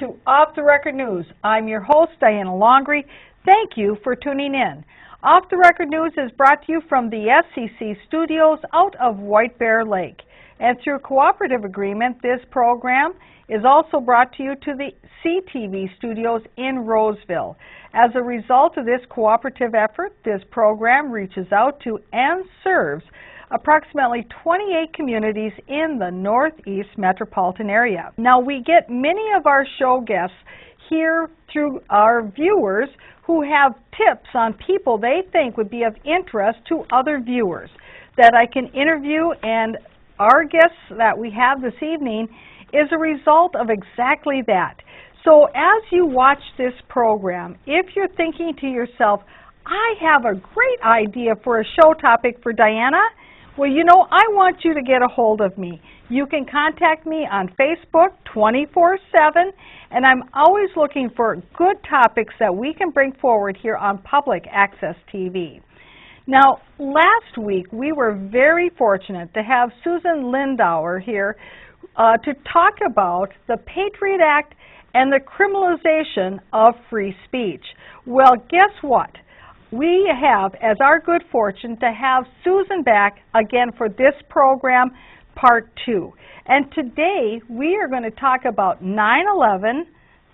to Off the Record News. I'm your host, Diana Longry. Thank you for tuning in. Off the Record News is brought to you from the SCC studios out of White Bear Lake. And through cooperative agreement, this program is also brought to you to the CTV studios in Roseville. As a result of this cooperative effort, this program reaches out to and serves approximately 28 communities in the Northeast metropolitan area. Now, we get many of our show guests here through our viewers who have tips on people they think would be of interest to other viewers that I can interview, and our guests that we have this evening is a result of exactly that. So as you watch this program, if you're thinking to yourself, I have a great idea for a show topic for Diana, well, you know, I want you to get a hold of me. You can contact me on Facebook 24/7, and I'm always looking for good topics that we can bring forward here on Public Access TV. Now, last week we were very fortunate to have Susan Lindauer here to talk about the Patriot Act and the criminalization of free speech. Well, guess what? We have, as our good fortune, to have Susan back again for this program, Part 2. And today we are going to talk about 9/11,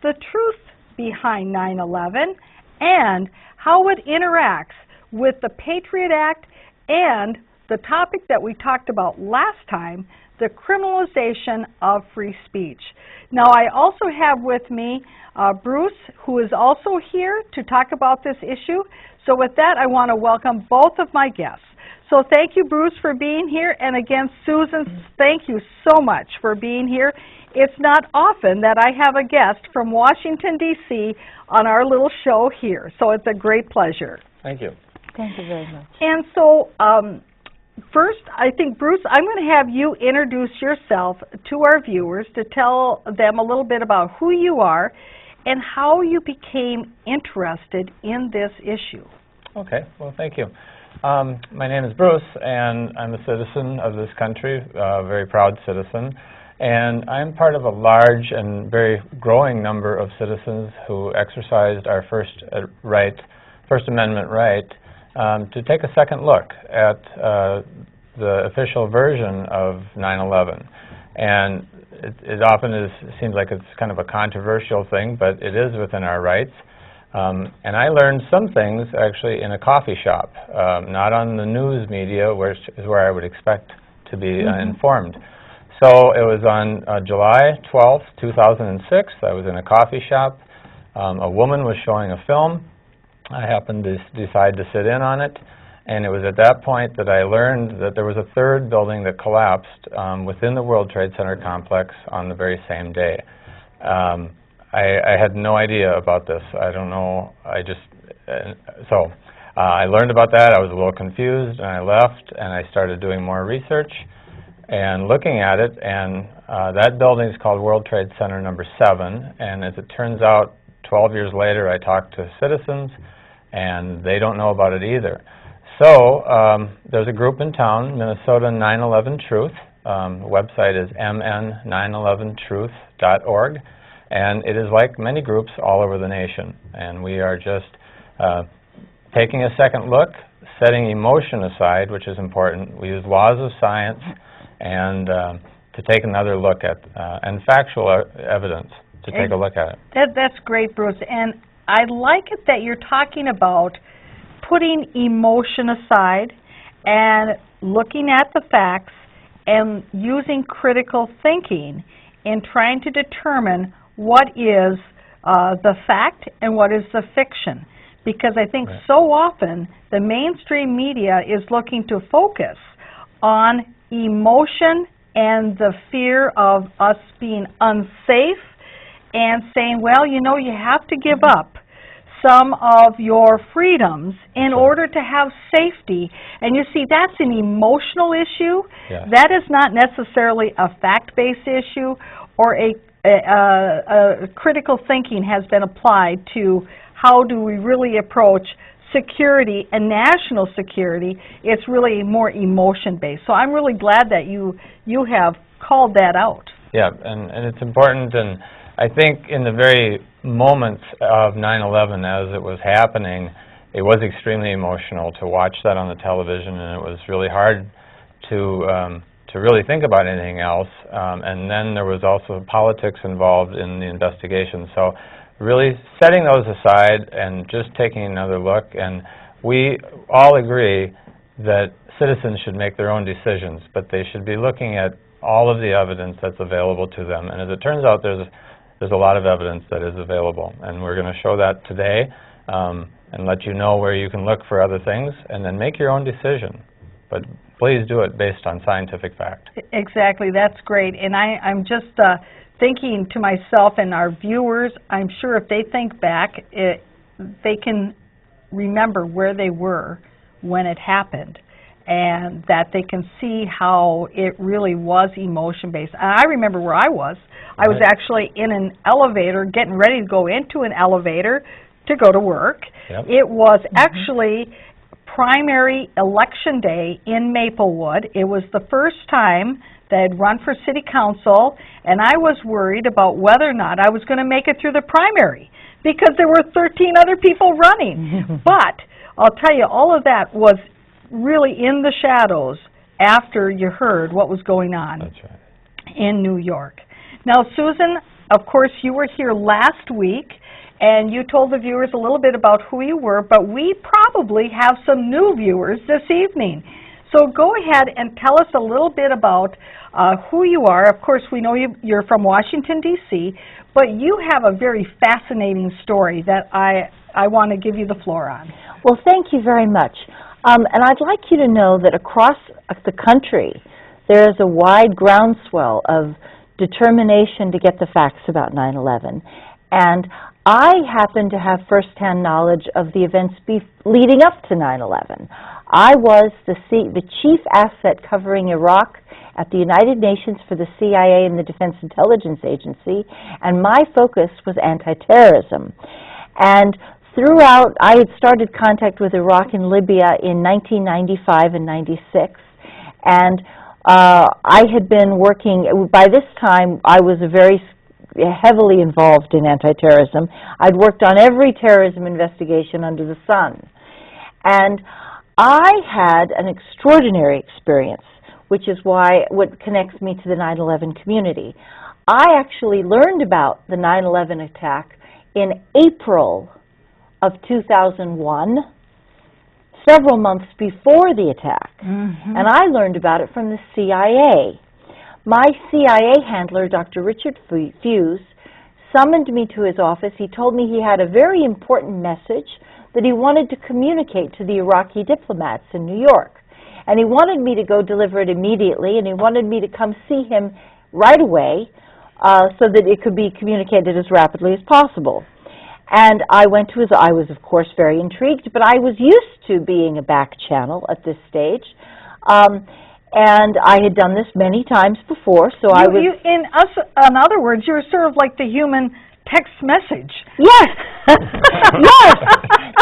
the truth behind 9/11, and how it interacts with the Patriot Act and the topic that we talked about last time, the criminalization of free speech. Now, I also have with me Bruce, who is also here to talk about this issue. So with that, I want to welcome both of my guests. So thank you, Bruce, for being here. And again, Susan, thank you so much for being here. It's not often that I have a guest from Washington, D.C. on our little show here. So it's a great pleasure. Thank you. Thank you very much. And so first, I think, Bruce, I'm going to have you introduce yourself to our viewers to tell them a little bit about who you are and how you became interested in this issue. Okay, well, thank you. My name is Bruce, and I'm a citizen of this country, a very proud citizen. And I'm part of a large and very growing number of citizens who exercised our First Amendment right to take a second look at the official version of 9/11. And it often seems like it's kind of a controversial thing, but it is within our rights. And I learned some things actually in a coffee shop, not on the news media, which is where I would expect to be informed. So it was on July 12th, 2006. I was in a coffee shop. A woman was showing a film. I happened to decide to sit in on it. And it was at that point that I learned that there was a third building that collapsed within the World Trade Center complex on the very same day. I had no idea about this. I don't know. I learned about that. I was a little confused, and I left, and I started doing more research and looking at it. And that building is called World Trade Center number 7. And as it turns out, 12 years later, I talked to citizens, and they don't know about it either. So there's a group in town, Minnesota 9/11 Truth. The website is mn911truth.org, and it is like many groups all over the nation. And we are just taking a second look, setting emotion aside, which is important. We use laws of science and to take another look at, and factual evidence to take a look at it. That's great, Bruce. And I like it that you're talking about putting emotion aside and looking at the facts and using critical thinking in trying to determine what is the fact and what is the fiction. Because I think so often the mainstream media is looking to focus on emotion and the fear of us being unsafe and saying, well, you know, you have to give up some of your freedoms in order to have safety. And you see, that's an emotional issue. That is not necessarily a fact-based issue, or a critical thinking has been applied to how do we really approach security and national security. It's really more emotion-based. So I'm really glad that you have called that out. Yeah, and it's important, and I think in the very moments of 9/11 as it was happening, it was extremely emotional to watch that on the television, and it was really hard to really think about anything else. And then there was also politics involved in the investigation. So really setting those aside and just taking another look, and we all agree that citizens should make their own decisions, but they should be looking at all of the evidence that's available to them. And as it turns out, there's a lot of evidence that is available, and we're going to show that today and let you know where you can look for other things, and then make your own decision. But please do it based on scientific fact. Exactly, that's great. And I'm just thinking to myself and our viewers, I'm sure if they think back, they can remember where they were when it happened, and that they can see how it really was emotion-based. I remember where I was. I was actually in an elevator, getting ready to go into an elevator to go to work. Yep. It was actually primary election day in Maplewood. It was the first time that I'd run for city council, and I was worried about whether or not I was going to make it through the primary because there were 13 other people running. But I'll tell you, all of that was really in the shadows after you heard what was going on. That's right. In New York. Now, Susan, of course, you were here last week, and you told the viewers a little bit about who you were, but we probably have some new viewers this evening. So go ahead and tell us a little bit about who you are. Of course, we know you're from Washington, D.C., but you have a very fascinating story that I want to give you the floor on. Well, thank you very much. And I'd like you to know that across the country, there is a wide groundswell of determination to get the facts about 9/11. And I happen to have firsthand knowledge of the events leading up to 9/11. I was the chief asset covering Iraq at the United Nations for the CIA and the Defense Intelligence Agency, and my focus was anti-terrorism. And throughout, I had started contact with Iraq and Libya in 1995 and 96, and I had been working, by this time I was very heavily involved in anti-terrorism. I'd worked on every terrorism investigation under the sun. And I had an extraordinary experience, which is what connects me to the 9/11 community. I actually learned about the 9/11 attack in April of 2001, several months before the attack. And I learned about it from the CIA. My CIA handler, Dr. Richard Fuse, summoned me to his office. He told me he had a very important message that he wanted to communicate to the Iraqi diplomats in New York. And he wanted me to go deliver it immediately, and he wanted me to come see him right away so that it could be communicated as rapidly as possible. And I went to I was, of course, very intrigued, but I was used to being a back channel at this stage. And I had done this many times before, so in other words, you're sort of like the human text message. Yes. Yes.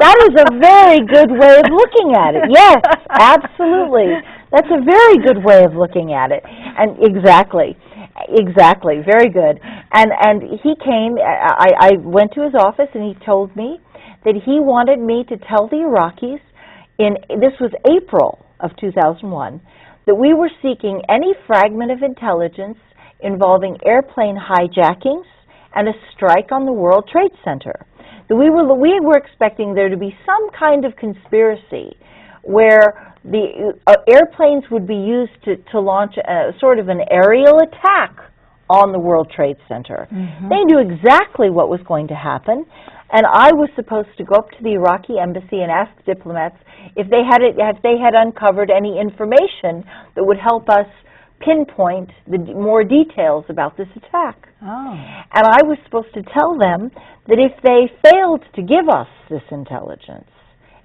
That is a very good way of looking at it. Yes, absolutely. That's a very good way of looking at it. And exactly, very good. And he came, I went to his office, and he told me that he wanted me to tell the Iraqis, this was April of 2001, that we were seeking any fragment of intelligence involving airplane hijackings and a strike on the World Trade Center. That we were expecting there to be some kind of conspiracy where the airplanes would be used to launch sort of an aerial attack on the World Trade Center. They knew exactly what was going to happen, and I was supposed to go up to the Iraqi embassy and ask diplomats if they had uncovered any information that would help us pinpoint more details about this attack. And I was supposed to tell them that if they failed to give us this intelligence,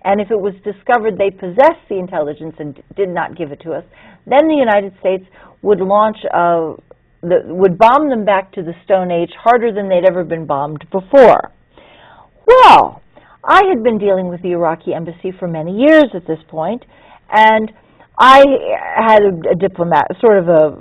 and if it was discovered they possessed the intelligence and did not give it to us, then the United States would launch would bomb them back to the Stone Age harder than they'd ever been bombed before. Well, I had been dealing with the Iraqi embassy for many years at this point, and I had a diplomat, sort of a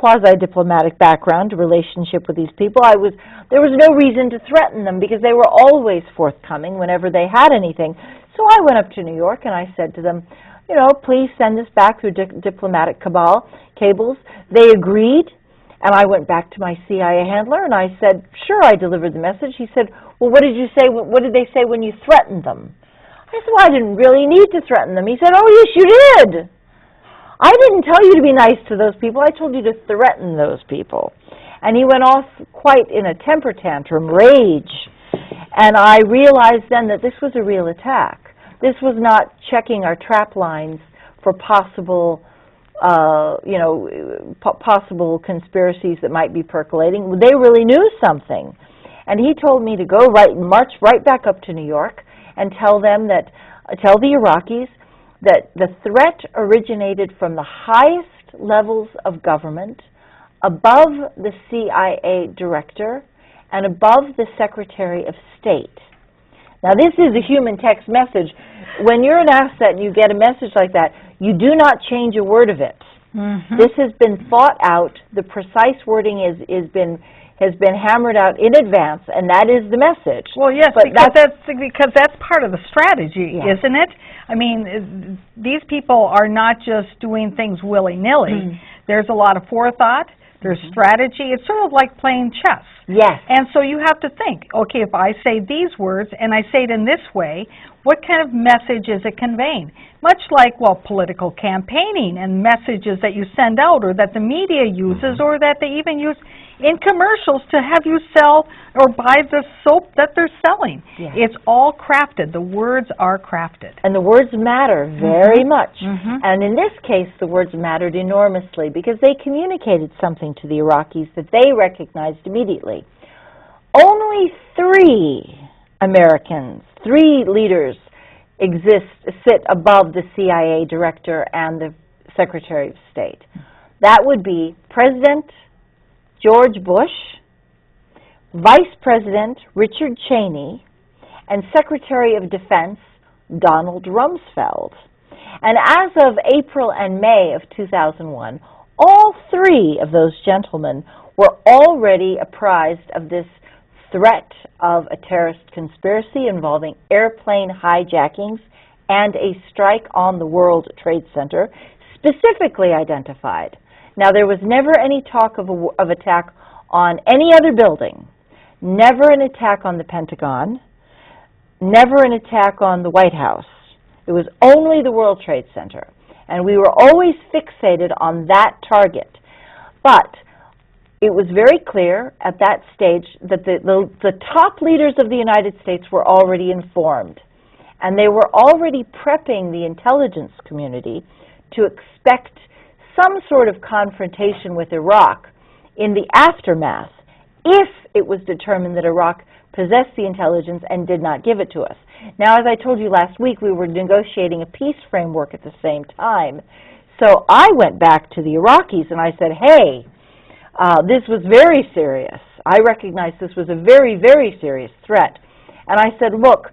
quasi-diplomatic background, relationship with these people. There was no reason to threaten them because they were always forthcoming whenever they had anything. So I went up to New York and I said to them, you know, please send this back through diplomatic cables. They agreed, and I went back to my CIA handler and I said, sure, I delivered the message. He said, well, what did you say? What did they say when you threatened them? I said, well, I didn't really need to threaten them. He said, oh, yes, you did. I didn't tell you to be nice to those people. I told you to threaten those people. And he went off quite in a temper tantrum, rage. And I realized then that this was a real attack. This was not checking our trap lines for possible, possible conspiracies that might be percolating. They really knew something. And he told me to go march right back up to New York and tell the Iraqis that the threat originated from the highest levels of government, above the CIA director, and above the Secretary of State. Now, this is a human text message. When you're an asset and you get a message like that, you do not change a word of it. Mm-hmm. This has been thought out. The precise wording has been hammered out in advance, and that is the message. Well, yes, but because that's part of the strategy, yes. Isn't it? I mean, these people are not just doing things willy-nilly. Mm-hmm. There's a lot of forethought. There's mm-hmm. strategy. It's sort of like playing chess. Yes. And so you have to think, okay, if I say these words and I say it in this way, what kind of message is it conveying? Much like, well, political campaigning and messages that you send out or that the media uses or that they even use in commercials to have you sell or buy the soap that they're selling. Yes. It's all crafted. The words are crafted. And the words matter very mm-hmm. much. Mm-hmm. And in this case, the words mattered enormously because they communicated something to the Iraqis that they recognized immediately. Only 3 Americans, 3 leaders sit above the CIA director and the Secretary of State. That would be President George Bush, Vice President Richard Cheney, and Secretary of Defense Donald Rumsfeld. And as of April and May of 2001, all 3 of those gentlemen were already apprised of this threat of a terrorist conspiracy involving airplane hijackings and a strike on the World Trade Center, specifically identified. Now, there was never any talk of attack on any other building, never an attack on the Pentagon, never an attack on the White House. It was only the World Trade Center, and we were always fixated on that target. But it was very clear at that stage that the top leaders of the United States were already informed, and they were already prepping the intelligence community to expect some sort of confrontation with Iraq in the aftermath if it was determined that Iraq possessed the intelligence and did not give it to us. Now, as I told you last week, we were negotiating a peace framework at the same time. So I went back to the Iraqis and I said, hey, this was very serious. I recognized this was a very, very serious threat. And I said, look,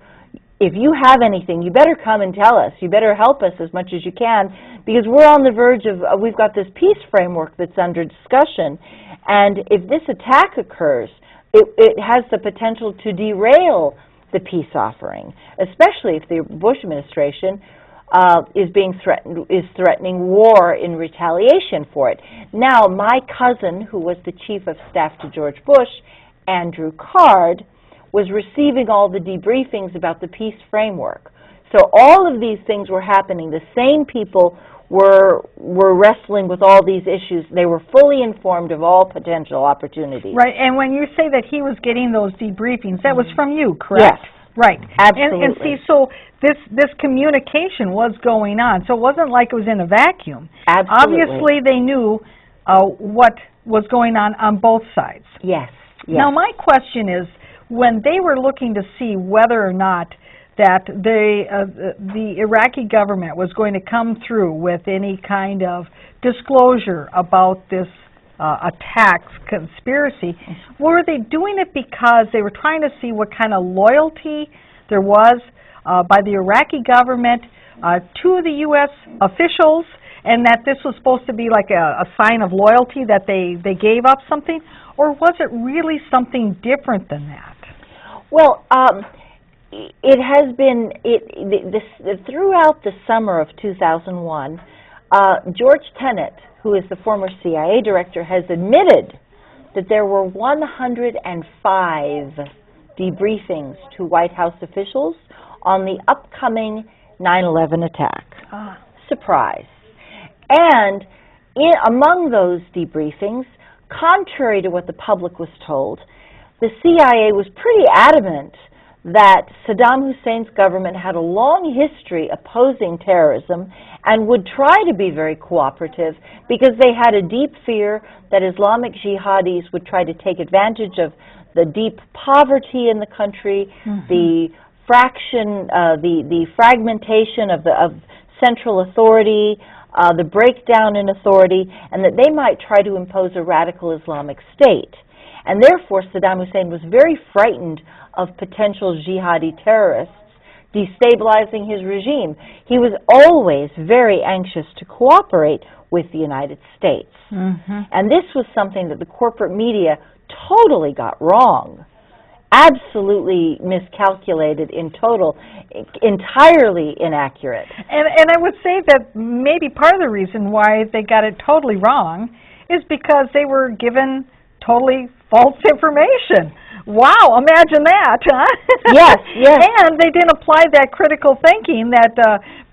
if you have anything, you better come and tell us. You better help us as much as you can, because we're on the verge of, we've got this peace framework that's under discussion, and if this attack occurs, it has the potential to derail the peace offering, especially if the Bush administration is threatening war in retaliation for it. Now, my cousin, who was the chief of staff to George Bush, Andrew Card, was receiving all the debriefings about the peace framework. So all of these things were happening. The same people were wrestling with all these issues. They were fully informed of all potential opportunities. Right, and when you say that he was getting those debriefings, that was from you, correct? Yes. Right. Absolutely. And see, so this communication was going on. So it wasn't like it was in a vacuum. Absolutely. Obviously, they knew what was going on both sides. Yes. Yes. Now, my question is, when they were looking to see whether or not that the Iraqi government was going to come through with any kind of disclosure about this attack conspiracy, were they doing it because they were trying to see what kind of loyalty there was by the Iraqi government to the U.S. officials and that this was supposed to be like a sign of loyalty that they gave up something, or was it really something different than that? Well, it has been, throughout the summer of 2001, George Tenet, who is the former CIA director, has admitted that there were 105 debriefings to White House officials on the upcoming 9/11 attack. Surprise. And among those debriefings, contrary to what the public was told, the CIA was pretty adamant that Saddam Hussein's government had a long history opposing terrorism and would try to be very cooperative because they had a deep fear that Islamic jihadis would try to take advantage of the deep poverty in the country, the fragmentation of central authority, the breakdown in authority, and that they might try to impose a radical Islamic state. And therefore, Saddam Hussein was very frightened of potential jihadi terrorists destabilizing his regime. He was always very anxious to cooperate with the United States. And this was something that the corporate media totally got wrong, absolutely miscalculated in total, entirely inaccurate. And I would say that maybe part of the reason why they got it totally wrong is because they were given totally false information. Wow, imagine that, huh? Yes, yes. And they didn't apply that critical thinking that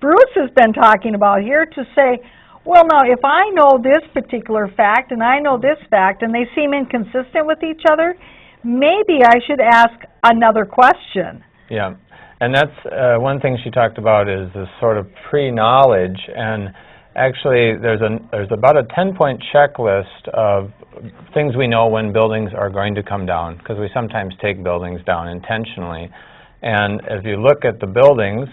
Bruce has been talking about here to say, well, now, if I know this particular fact and I know this fact and they seem inconsistent with each other, maybe I should ask another question. Yeah, and that's one thing she talked about is this sort of pre-knowledge, and actually there's about a 10-point checklist of things we know when buildings are going to come down, because we sometimes take buildings down intentionally. And if you look at the buildings,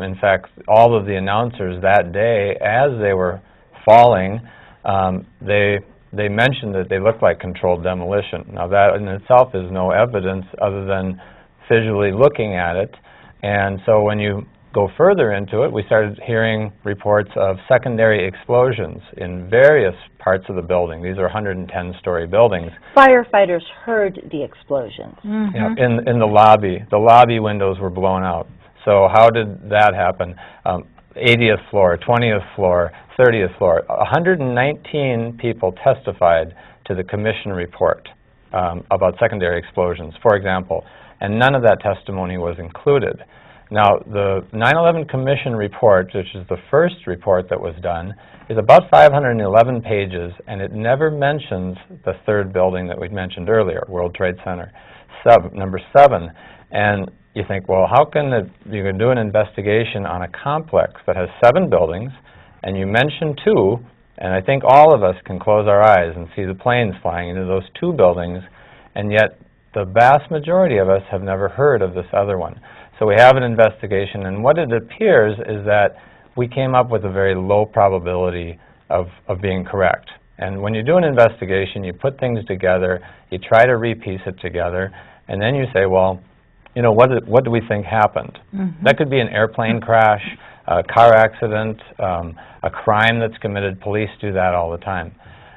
in fact, all of the announcers that day, as they were falling, they mentioned that they looked like controlled demolition. Now that in itself is no evidence other than visually looking at it. And so when you go further into it, we started hearing reports of secondary explosions in various parts of the building. These are 110-story buildings. Firefighters heard the explosions. Yeah, in the lobby. The lobby windows were blown out. So how did that happen? 80th floor, 20th floor, 30th floor. 119 people testified to the commission report about secondary explosions, for example, and none of that testimony was included. Now, the 9/11 Commission report, which is the first report that was done, is about 511 pages, and it never mentions the third building that we mentioned earlier, World Trade Center, number 7. And you think, well, how can you can do an investigation on a complex that has 7 buildings, and you mention 2, and I think all of us can close our eyes and see the planes flying into those 2 buildings, and yet the vast majority of us have never heard of this other one. So we have an investigation, and what it appears is that we came up with a very low probability of being correct. And when you do an investigation, you put things together, you try to repiece it together, and then you say, well, you know, what do we think happened? That could be an airplane crash, a car accident, a crime that's committed. Police do that all the time.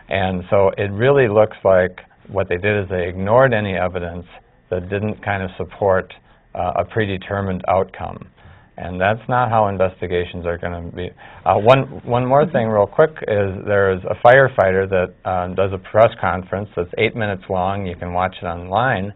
And so it really looks like what they did is they ignored any evidence that didn't kind of support a predetermined outcome. And that's not how investigations are going to be. One more thing real quick is there's a firefighter that does a press conference that's 8 minutes long. You can watch it online.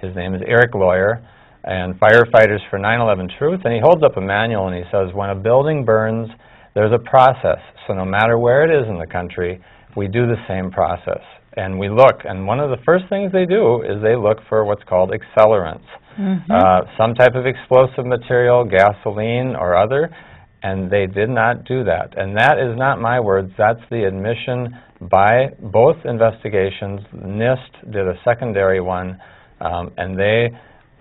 His name is Eric Lawyer, and Firefighters for 9/11 Truth. And he holds up a manual and he says, when a building burns, there's a process. So no matter where it is in the country, we do the same process. And we look, and one of the first things they do is they look for what's called accelerants. Some type of explosive material, gasoline or other, and they did not do that. And that is not my words, that's the admission by both investigations. NIST did a secondary one, and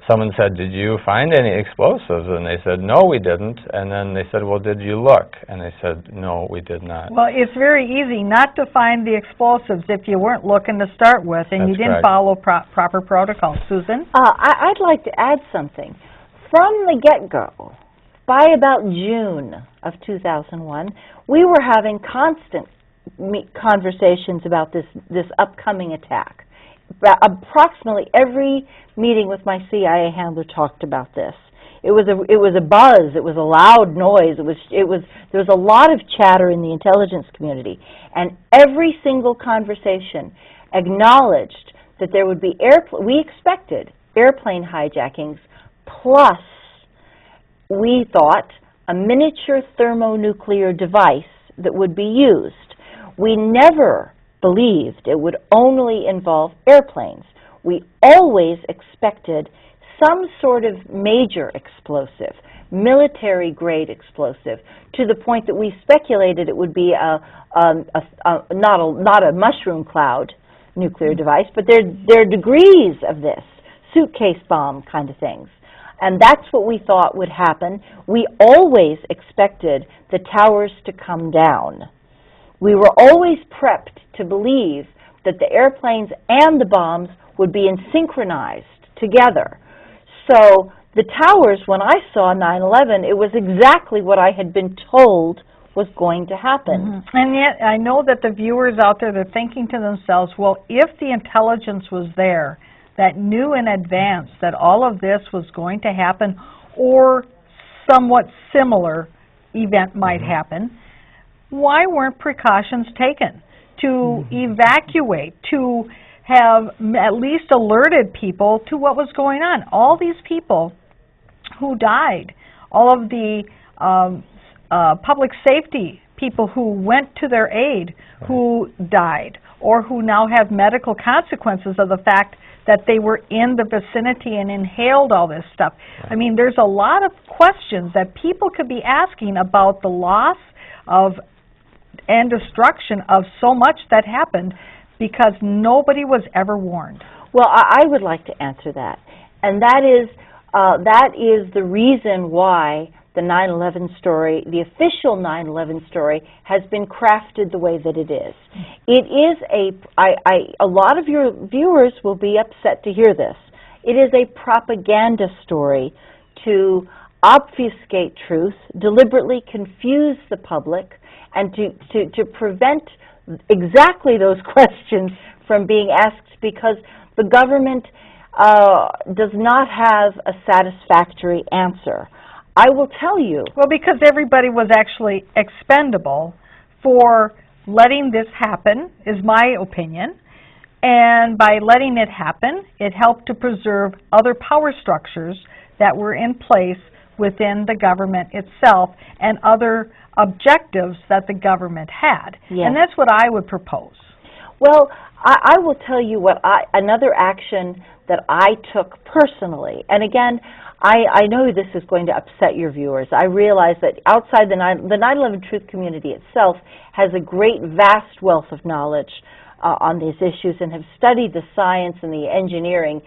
someone said, did you find any explosives? And they said, no, we didn't. And then they said, well, did you look? And they said, no, we did not. Well, it's very easy not to find the explosives if you weren't looking to start with and That's you didn't correct. follow proper protocol. Susan? I'd like to add something. From the get-go, by about June of 2001, we were having constant conversations about this upcoming attack. Approximately every meeting with my CIA handler talked about this. It was a buzz. It was a loud noise. There was a lot of chatter in the intelligence community, and every single conversation acknowledged that there would be we expected airplane hijackings, plus we thought a miniature thermonuclear device that would be used. We never believed it would only involve airplanes. We always expected some sort of major explosive, military-grade explosive, to the point that we speculated it would be not a mushroom cloud nuclear device, but there are degrees of this, suitcase bomb kind of things. And that's what we thought would happen. We always expected the towers to come down. We were always prepped to believe that the airplanes and the bombs would be synchronized together. So the towers, when I saw 9/11, it was exactly what I had been told was going to happen. Mm-hmm. And yet, I know that the viewers out there, they're thinking to themselves, well, if the intelligence was there that knew in advance that all of this was going to happen, or somewhat similar event might happen, why weren't precautions taken to evacuate, to have at least alerted people to what was going on? All these people who died, all of the public safety people who went to their aid who died, or who now have medical consequences of the fact that they were in the vicinity and inhaled all this stuff. I mean, there's a lot of questions that people could be asking about the loss of and destruction of so much that happened because nobody was ever warned. Well, I would like to answer that, and that is the reason why the 9/11 story, the official 9/11 story, has been crafted the way that it is. It is a lot of your viewers will be upset to hear this. It is a propaganda story to obfuscate truth, deliberately confuse the public, and to prevent exactly those questions from being asked, because the government does not have a satisfactory answer. I will tell you. Well, because everybody was actually expendable for letting this happen, is my opinion. And by letting it happen, it helped to preserve other power structures that were in place within the government itself and other objectives that the government had. Yes. And that's what I would propose. Well, I will tell you what another action that I took personally, and again, I know this is going to upset your viewers. I realize that outside the 9/11 Truth community itself has a great, vast wealth of knowledge on these issues and have studied the science and the engineering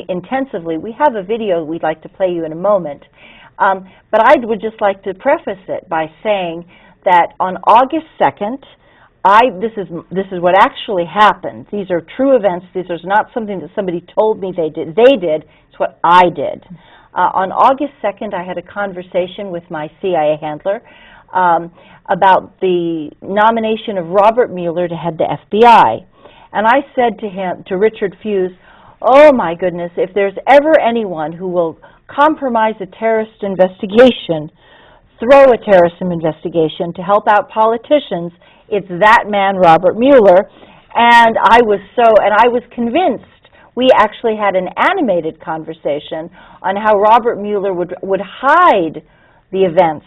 intensively. We have a video we'd like to play you in a moment. But I would just like to preface it by saying that on August 2nd, this is what actually happened. These are true events. These are not something that somebody told me they did. It's what I did. On August 2nd, I had a conversation with my CIA handler about the nomination of Robert Mueller to head the FBI. And I said to Richard Fuse, oh my goodness, if there's ever anyone who will compromise a terrorist investigation, throw a terrorist investigation to help out politicians, it's that man, Robert Mueller. And I was convinced. We actually had an animated conversation on how Robert Mueller would hide the events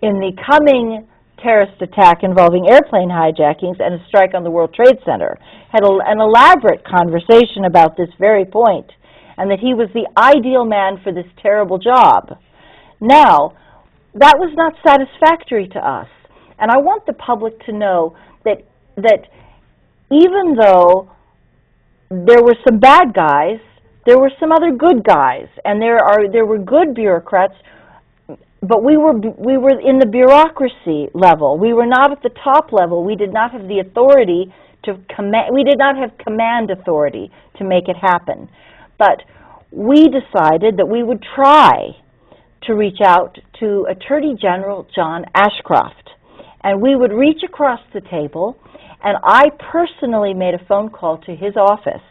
in the coming terrorist attack involving airplane hijackings and a strike on the World Trade Center. Had an elaborate conversation about this very point, and that he was the ideal man for this terrible job. Now, that was not satisfactory to us, and I want the public to know that even though there were some bad guys, there were some other good guys, and there were good bureaucrats, but we were in the bureaucracy level. We were not at the top level. We did not have the authority to command. We did not have command authority to make it happen. But we decided that we would try to reach out to Attorney General John Ashcroft. And we would reach across the table, and I personally made a phone call to his office,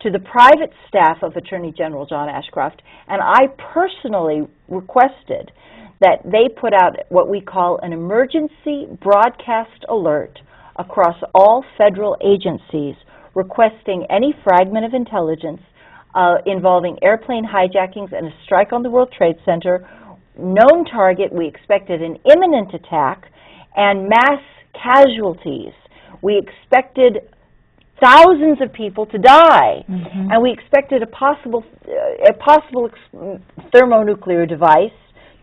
to the private staff of Attorney General John Ashcroft, and I personally requested that they put out what we call an emergency broadcast alert across all federal agencies requesting any fragment of intelligence involving airplane hijackings and a strike on the World Trade Center, known target. We expected an imminent attack and mass casualties. We expected thousands of people to die, and we expected a possible thermonuclear device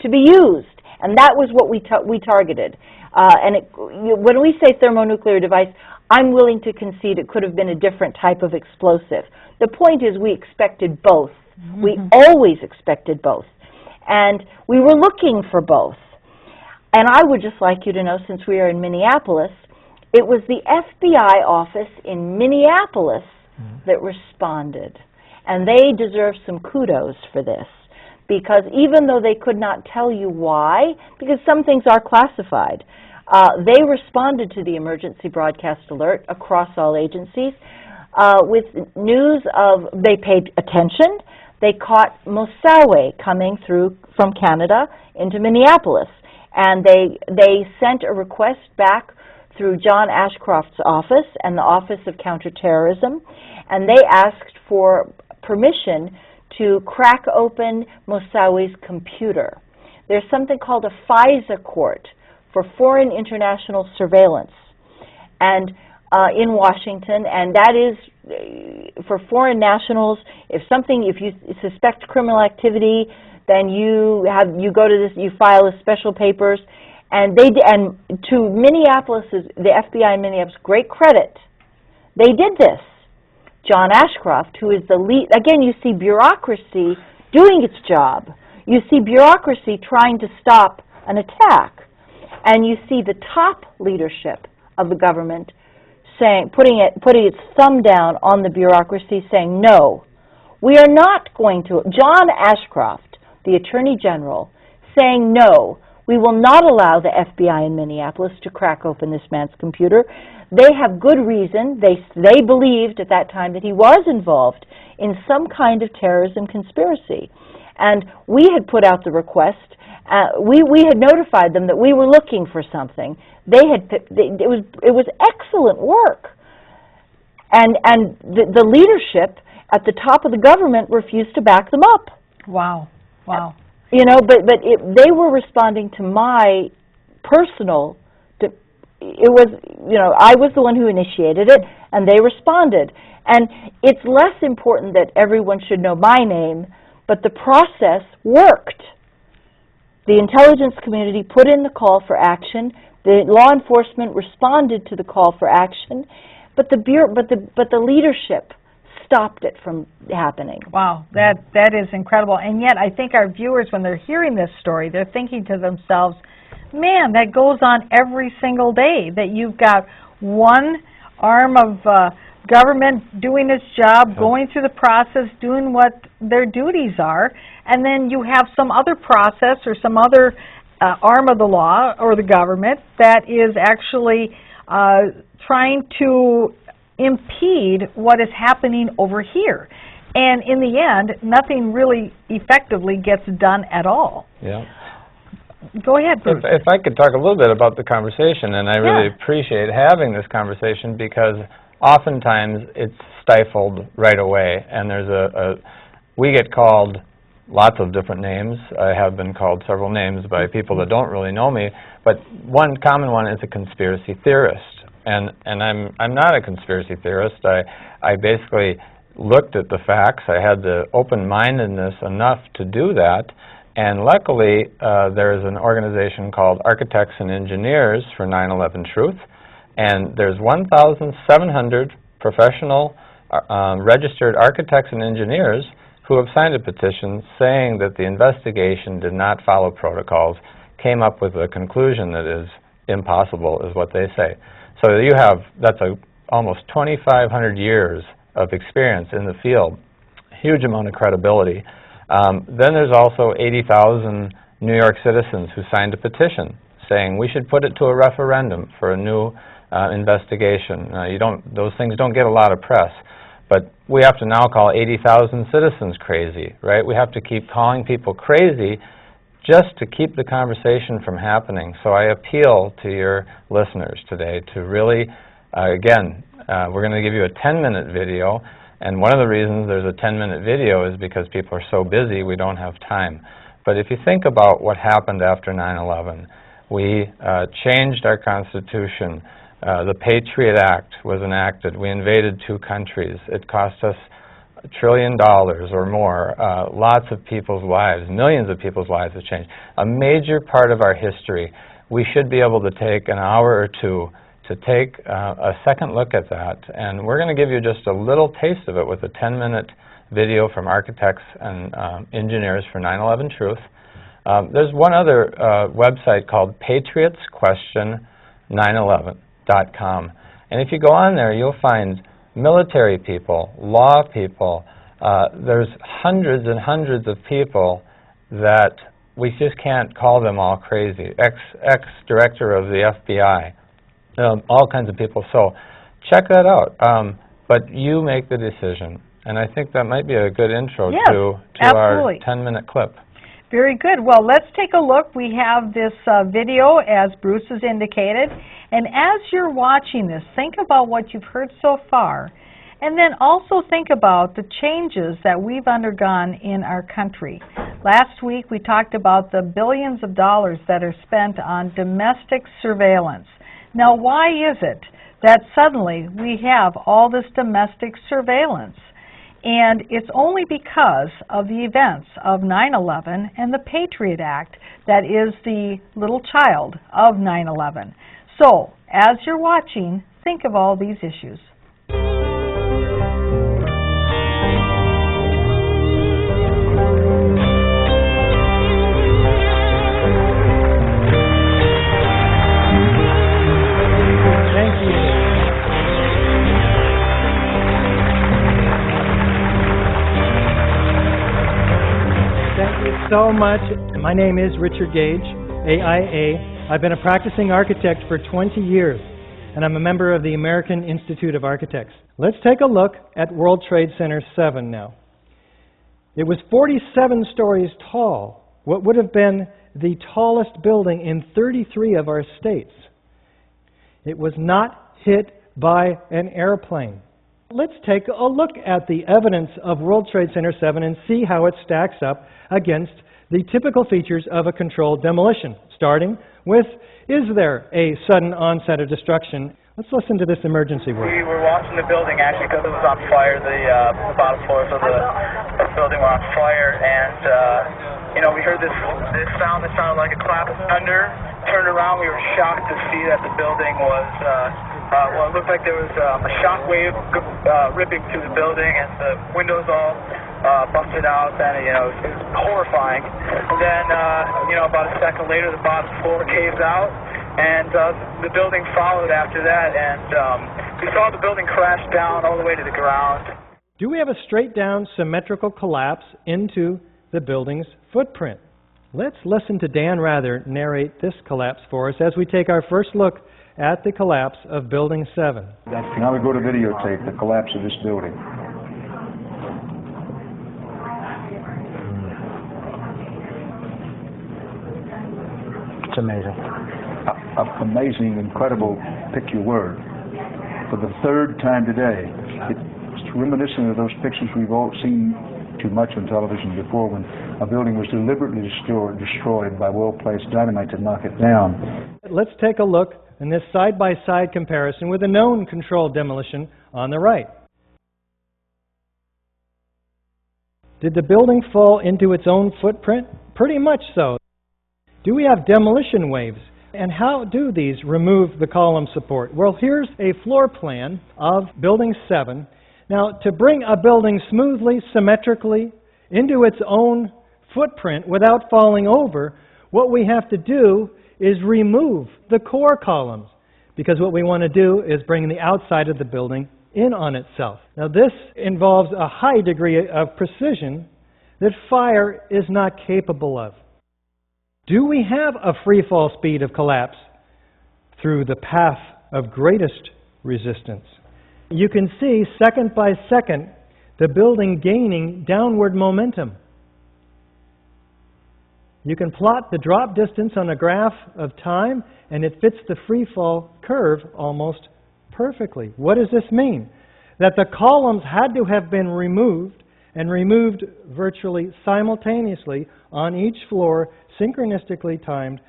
to be used, and that was what we targeted. When we say thermonuclear device, I'm willing to concede it could have been a different type of explosive. The point is, we expected both. We always expected both, and we were looking for both. And I would just like you to know, since we are in Minneapolis, it was the FBI office in Minneapolis that responded. And they deserve some kudos for this, because even though they could not tell you why, because some things are classified, they responded to the emergency broadcast alert across all agencies with news of, they paid attention. They caught Mosawe coming through from Canada into Minneapolis. And they sent a request back through John Ashcroft's office and the Office of Counterterrorism, and they asked for permission to crack open Mosawe's computer. There's something called a FISA court for foreign international surveillance, and in Washington, and that is for foreign nationals. If you suspect criminal activity, then you go to this, you file a special papers, and to Minneapolis, the FBI in Minneapolis, great credit, they did this. John Ashcroft, who is the lead, again, you see bureaucracy doing its job. You see bureaucracy trying to stop an attack, and you see the top leadership of the government putting its thumb down on the bureaucracy, saying, no, we are not going to. John Ashcroft, the Attorney General, saying, no, we will not allow the FBI in Minneapolis to crack open this man's computer. They have good reason. They believed at that time that he was involved in some kind of terrorism conspiracy. And we had put out the request. We had notified them that we were looking for something. It was excellent work. And the leadership at the top of the government refused to back them up. Wow. Wow. You know, they were responding to my personal, I was the one who initiated it, and they responded. And it's less important that everyone should know my name, but the process worked. The intelligence community put in the call for action. The law enforcement responded to the call for action, but the leadership stopped it from happening. Wow, that is incredible. And yet I think our viewers, when they're hearing this story, they're thinking to themselves, man, that goes on every single day, that you've got one arm of government doing its job, going through the process, doing what their duties are, and then you have some other process or some other arm of the law or the government that is actually trying to impede what is happening over here. And in the end, nothing really effectively gets done at all. Yeah. Go ahead, Bruce. If I could talk a little bit about the conversation, and I really appreciate having this conversation, because oftentimes it's stifled right away, and we get called lots of different names. I have been called several names by people that don't really know me, but one common one is a conspiracy theorist. And I'm not a conspiracy theorist. I basically looked at the facts. I had the open-mindedness enough to do that. And luckily, there's an organization called Architects and Engineers for 9/11 Truth. And there's 1,700 professional registered architects and engineers who have signed a petition saying that the investigation did not follow protocols, came up with a conclusion that is impossible, is what they say. So that's almost 2,500 years of experience in the field, huge amount of credibility. Then there's also 80,000 New York citizens who signed a petition saying we should put it to a referendum for a new investigation. Those things don't get a lot of press, but we have to now call 80,000 citizens crazy, right? We have to keep calling people crazy just to keep the conversation from happening. So I appeal to your listeners today to really, again, we're going to give you a 10-minute video, and one of the reasons there's a 10-minute video is because people are so busy we don't have time. But if you think about what happened after 9/11, we changed our Constitution. The Patriot Act was enacted. We invaded 2 countries. It cost us $1 trillion or more. Lots of people's lives, millions of people's lives have changed. A major part of our history. We should be able to take an hour or two to take a second look at that. And we're going to give you just a little taste of it with a 10-minute video from architects and engineers for 9/11 Truth. There's one other website called patriotsquestion911.com. And if you go on there, you'll find military people, law people. There's hundreds and hundreds of people that we just can't call them all crazy. Ex-director of the FBI, all kinds of people. So check that out. But you make the decision. And I think that might be a good intro to our 10-minute clip. Very good. Well, let's take a look. We have this video, as Bruce has indicated. And as you're watching this, think about what you've heard so far. And then also think about the changes that we've undergone in our country. Last week, we talked about the billions of dollars that are spent on domestic surveillance. Now, why is it that suddenly we have all this domestic surveillance? And it's only because of the events of 9/11 and the Patriot Act that is the little child of 9/11. So, as you're watching, think of all these issues. So much. My name is Richard Gage, AIA. I've been a practicing architect for 20 years, and I'm a member of the American Institute of Architects. Let's take a look at World Trade Center 7 now. It was 47 stories tall, what would have been the tallest building in 33 of our states. It was not hit by an airplane. Let's take a look at the evidence of World Trade Center 7 and see how it stacks up against the typical features of a controlled demolition, starting with, is there a sudden onset of destruction? Let's listen to this emergency word. We were watching the building actually because it was on fire. The bottom floors of the building were on fire, and we heard this sound that sounded like a clap of thunder. Turned around, we were shocked to see that the building was, it looked like there was a shock wave ripping through the building, and the windows all busted out, and it was horrifying. And then, about a second later, the bottom floor caves out, and the building followed after that, and we saw the building crash down all the way to the ground. Do we have a straight-down symmetrical collapse into the building's footprint? Let's listen to Dan Rather narrate this collapse for us as we take our first look at the collapse of Building 7. Now we go to videotape the collapse of this building. It's amazing. Amazing, incredible, pick your word. For the third time today, it's reminiscent of those pictures we've all seen too much on television before, when a building was deliberately destroyed by well-placed dynamite to knock it down. Let's take a look in this side-by-side comparison with a known controlled demolition on the right. Did the building fall into its own footprint? Pretty much so. Do we have demolition waves? And how do these remove the column support? Well, here's a floor plan of Building 7. Now, to bring a building smoothly, symmetrically into its own footprint without falling over, what we have to do is remove the core columns, because what we want to do is bring the outside of the building in on itself. Now, this involves a high degree of precision that fire is not capable of. Do we have a free fall speed of collapse through the path of greatest resistance? You can see second by second the building gaining downward momentum. You can plot the drop distance on a graph of time, and it fits the free fall curve almost perfectly. What does this mean? That the columns had to have been removed, and removed virtually simultaneously on each floor, synchronistically timed,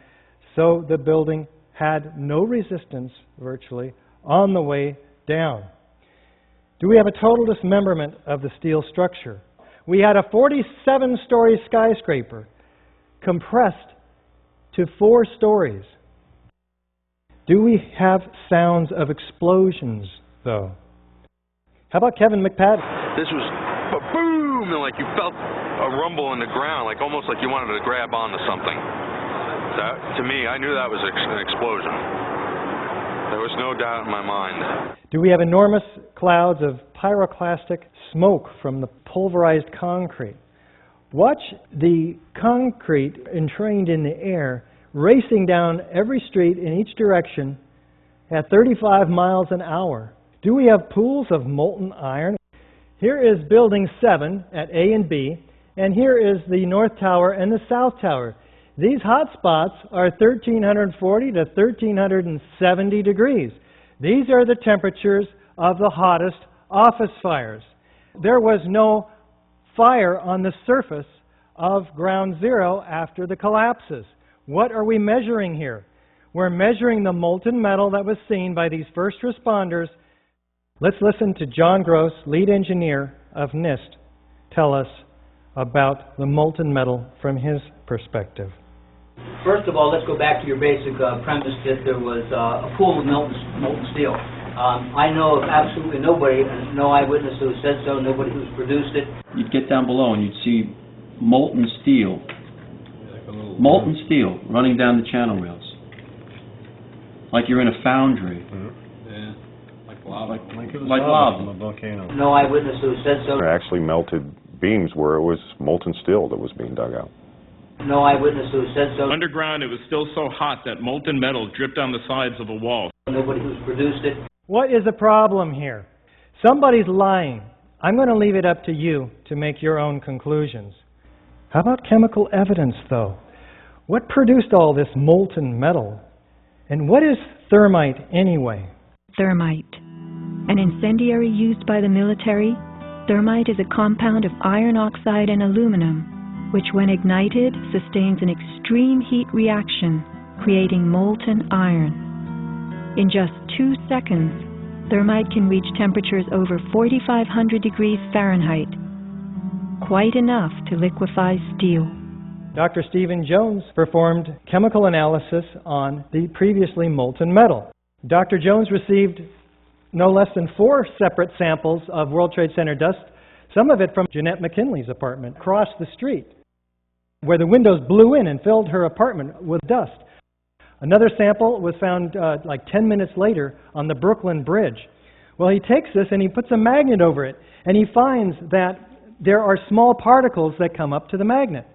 so the building had no resistance virtually on the way down. Do we have a total dismemberment of the steel structure? We had a 47-story skyscraper compressed to 4 stories. Do we have sounds of explosions, though? How about Kevin McPadden? This was a boom, and like you felt a rumble in the ground, like almost like you wanted to grab onto something. That, to me, I knew that was an explosion. There was no doubt in my mind. Do we have enormous clouds of pyroclastic smoke from the pulverized concrete? Watch the concrete entrained in the air, racing down every street in each direction at 35 miles an hour. Do we have pools of molten iron? Here is Building 7 at A and B, and here is the North Tower and the South Tower. These hot spots are 1,340 to 1,370 degrees. These are the temperatures of the hottest office fires. There was no fire on the surface of Ground Zero after the collapses. What are we measuring here? We're measuring the molten metal that was seen by these first responders. Let's listen to John Gross, lead engineer of NIST, tell us about the molten metal from his perspective. First of all, let's go back to your basic premise that there was a pool of molten steel. I know of absolutely nobody, no eyewitness who said so, nobody who's produced it. You'd get down below and you'd see molten steel running down the channel rails, like you're in a foundry. Yeah, like lava. Like lava. From a volcano. No eyewitness who said so. There are actually melted beams where it was molten steel that was being dug out. No eyewitness who said so. Underground, it was still so hot that molten metal dripped on the sides of a wall. Nobody who's produced it. What is the problem here? Somebody's lying. I'm going to leave it up to you to make your own conclusions. How about chemical evidence, though? What produced all this molten metal? And what is thermite anyway? Thermite. An incendiary used by the military, thermite is a compound of iron oxide and aluminum, which when ignited sustains an extreme heat reaction, creating molten iron. In just 2 seconds, thermite can reach temperatures over 4,500 degrees Fahrenheit, quite enough to liquefy steel. Dr. Stephen Jones performed chemical analysis on the previously molten metal. Dr. Jones received no less than 4 separate samples of World Trade Center dust, some of it from Jeanette McKinley's apartment across the street, where the windows blew in and filled her apartment with dust. Another sample was found like 10 minutes later on the Brooklyn Bridge. Well, he takes this and he puts a magnet over it, and he finds that there are small particles that come up to the magnet.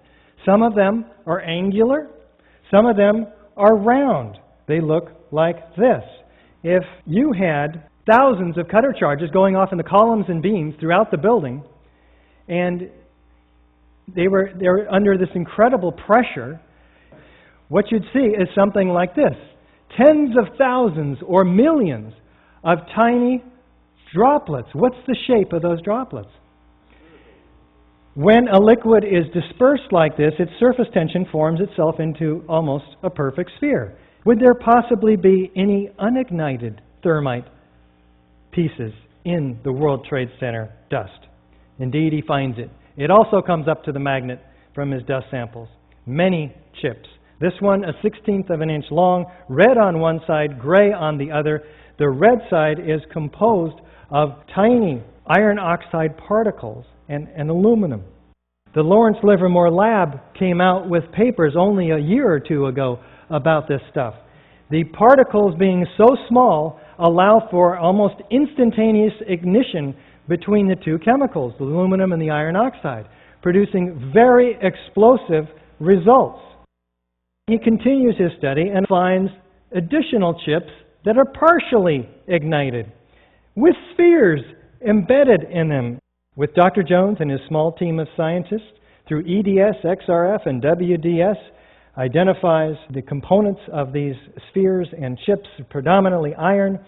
Some of them are angular, some of them are round. They look like this. If you had thousands of cutter charges going off in the columns and beams throughout the building, and they were under this incredible pressure, what you'd see is something like this. Tens of thousands or millions of tiny droplets. What's the shape of those droplets? When a liquid is dispersed like this, its surface tension forms itself into almost a perfect sphere. Would there possibly be any unignited thermite pieces in the World Trade Center dust? Indeed, he finds it. It also comes up to the magnet from his dust samples. Many chips. This one, a 1/16 of an inch long, red on one side, gray on the other. The red side is composed of tiny iron oxide particles and aluminum. The Lawrence Livermore Lab came out with papers only a year or 2 ago about this stuff. The particles being so small allow for almost instantaneous ignition between the 2 chemicals, the aluminum and the iron oxide. producing very explosive results. He continues his study and finds additional chips that are partially ignited, with spheres embedded in them. With Dr. Jones and his small team of scientists, through EDS, XRF, and WDS, identifies the components of these spheres and chips, predominantly iron,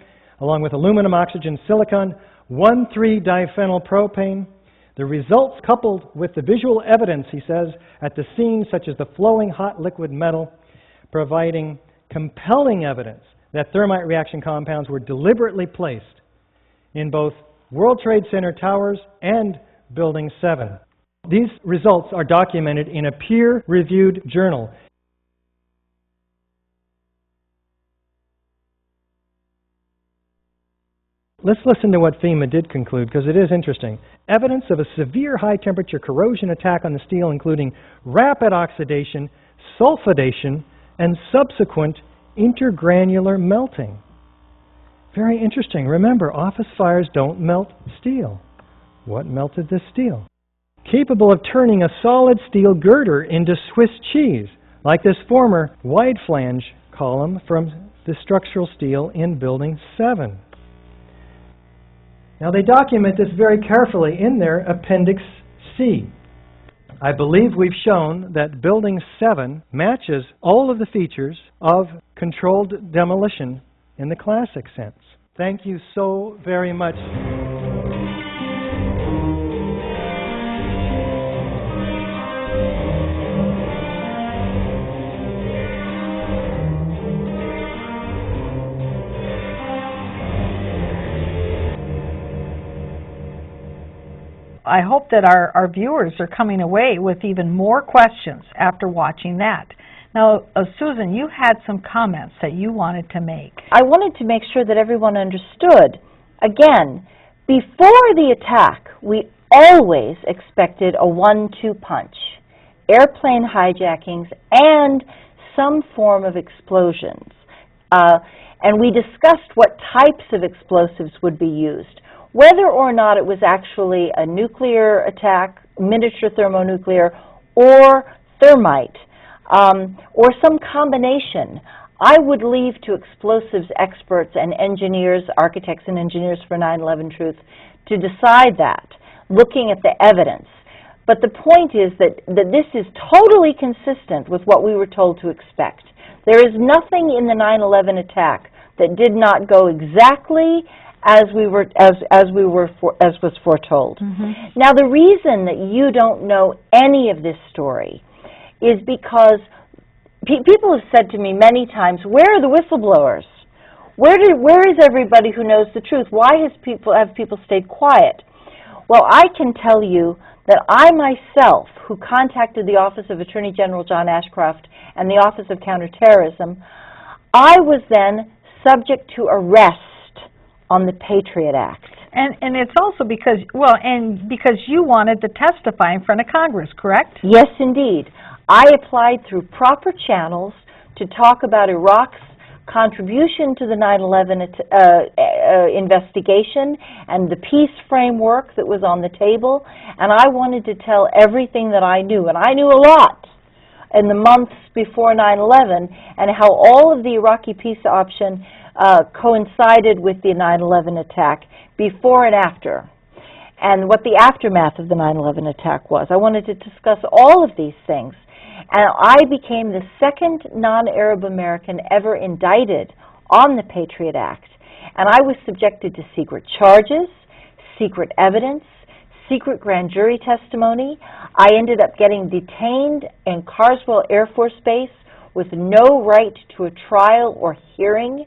along with aluminum, oxygen, silicon, 1,3-diphenylpropane. The results, coupled with the visual evidence, he says, at the scene, such as the flowing hot liquid metal, providing compelling evidence that thermite reaction compounds were deliberately placed in both World Trade Center towers and Building 7. These results are documented in a peer-reviewed journal. Let's listen to what FEMA did conclude, because it is interesting. Evidence of a severe high-temperature corrosion attack on the steel, including rapid oxidation, sulfidation, and subsequent intergranular melting. Very interesting. Remember, office fires don't melt steel. What melted this steel? Capable of turning a solid steel girder into Swiss cheese, like this former wide flange column from the structural steel in Building 7. Now, they document this very carefully in their Appendix C. I believe we've shown that Building 7 matches all of the features of controlled demolition in the classic sense. Thank you so very much. I hope that our viewers are coming away with even more questions after watching that. Now, Susan, you had some comments that you wanted to make. I wanted to make sure that everyone understood. Again, before the attack, we always expected a 1-2 punch, airplane hijackings, and some form of explosions. And we discussed what types of explosives would be used. Whether or not it was actually a nuclear attack, miniature thermonuclear, or thermite, or some combination, I would leave to explosives experts and engineers, architects and engineers for 9/11 Truth, to decide that, looking at the evidence. But the point is that this is totally consistent with what we were told to expect. There is nothing in the 9/11 attack that did not go exactly as was foretold. Mm-hmm. Now, the reason that you don't know any of this story is because people have said to me many times, "Where are the whistleblowers? Where is everybody who knows the truth? Why have people stayed quiet?" Well, I can tell you that I myself, who contacted the Office of Attorney General John Ashcroft and the Office of Counterterrorism, I was then subject to arrest on the Patriot Act. And it's also because, well, and because you wanted to testify in front of Congress, correct? Yes, indeed. I applied through proper channels to talk about Iraq's contribution to the 9/11 investigation and the peace framework that was on the table, and I wanted to tell everything that I knew, and I knew a lot in the months before 9/11, and how all of the Iraqi peace option coincided with the 9/11 attack before and after, and what the aftermath of the 9/11 attack was. I wanted to discuss all of these things, and I became the second non-Arab American ever indicted on the Patriot Act, and I was subjected to secret charges, secret evidence, secret grand jury testimony. I ended up getting detained in Carswell Air Force Base with no right to a trial or hearing.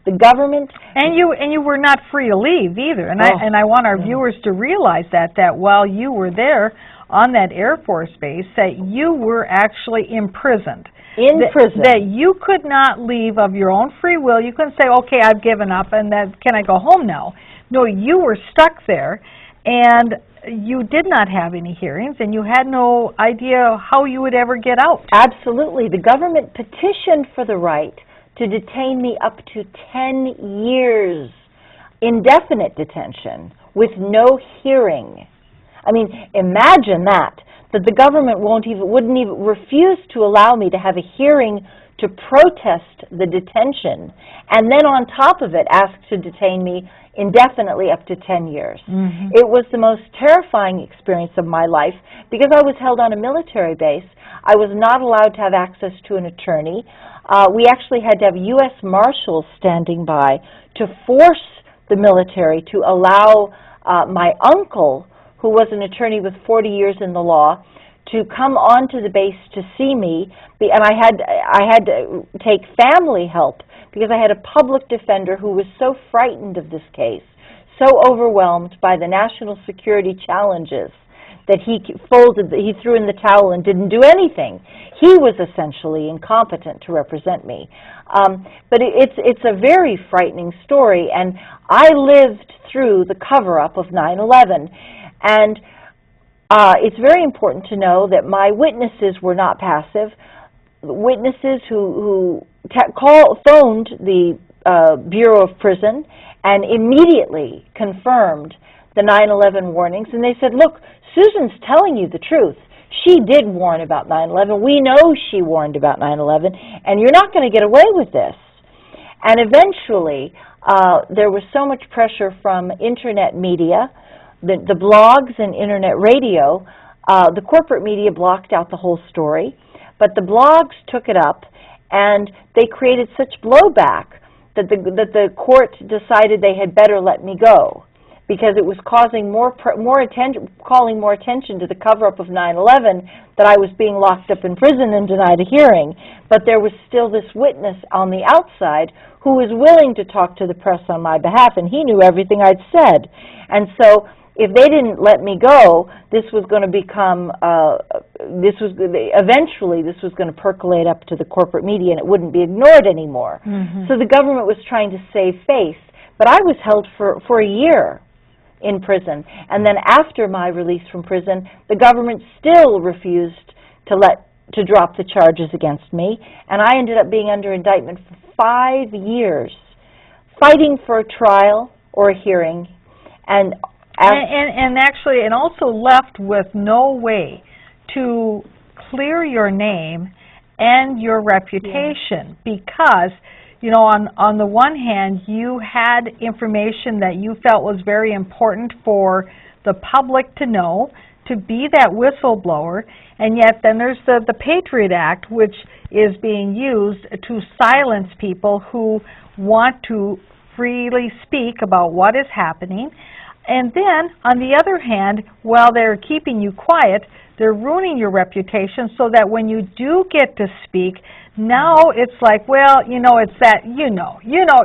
The government... And you were not free to leave either. And I want our viewers to realize that while you were there on that Air Force base, that you were actually imprisoned. In prison. That you could not leave of your own free will. You couldn't say, okay, I've given up, and then can I go home now? No, you were stuck there, and you did not have any hearings, and you had no idea how you would ever get out. Absolutely. The government petitioned for the right to detain me up to 10 years, indefinite detention, with no hearing. I mean, imagine that. that the government wouldn't even refuse to allow me to have a hearing to protest the detention, and then on top of it asked to detain me indefinitely up to 10 years. Mm-hmm. It was the most terrifying experience of my life because I was held on a military base. I was not allowed to have access to an attorney. We actually had to have U.S. Marshals standing by to force the military to allow my uncle, who was an attorney with 40 years in the law, to come onto the base to see me, and I had to take family help because I had a public defender who was so frightened of this case, so overwhelmed by the national security challenges that he threw in the towel and didn't do anything. He was essentially incompetent to represent me. But it's a very frightening story, and I lived through the cover-up of 9/11, and it's very important to know that my witnesses were not passive. Witnesses who phoned the Bureau of Prison and immediately confirmed the 9/11 warnings, and they said, look, Susan's telling you the truth. She did warn about 9/11. We know she warned about 9/11, and you're not going to get away with this. And eventually, there was so much pressure from internet media, the blogs and internet radio. The corporate media blocked out the whole story, but the blogs took it up, and they created such blowback that the court decided they had better let me go, because it was causing calling more attention to the cover-up of 9/11 that I was being locked up in prison and denied a hearing. But there was still this witness on the outside who was willing to talk to the press on my behalf, and he knew everything I'd said. And so if they didn't let me go, this was going to become, eventually this was going to percolate up to the corporate media and it wouldn't be ignored anymore. Mm-hmm. So the government was trying to save face. But I was held for a year in prison. And then after my release from prison, the government still refused to drop the charges against me. And I ended up being under indictment for 5 years, fighting for a trial or a hearing. And actually, and also left with no way to clear your name and your reputation, because, you know, on the one hand, you had information that you felt was very important for the public to know, to be that whistleblower, and yet then there's the Patriot Act, which is being used to silence people who want to freely speak about what is happening. And then, on the other hand, while they're keeping you quiet, they're ruining your reputation so that when you do get to speak, now it's like, well, you know, it's that, you know,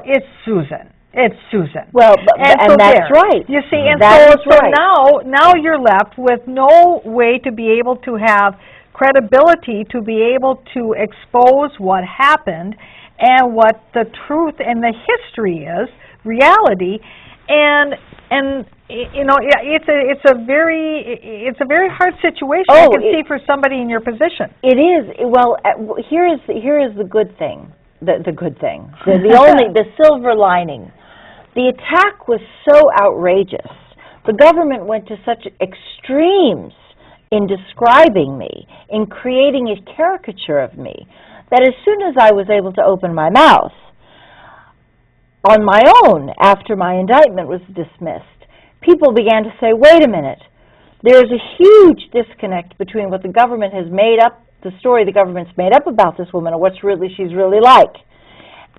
it's Susan. It's Susan. Well, and so that's right. You see, and that's so right. now you're left with no way to be able to have credibility, to be able to expose what happened and what the truth and the history is, reality, and you know, it's a very hard situation. I can see for somebody in your position. It is. Well, here is the good thing. The good thing. The silver lining. The attack was so outrageous. The government went to such extremes in describing me, in creating a caricature of me, that as soon as I was able to open my mouth on my own after my indictment was dismissed, people began to say, wait a minute, there's a huge disconnect between what the government has made up, the story the government's made up about this woman, and what she's really like.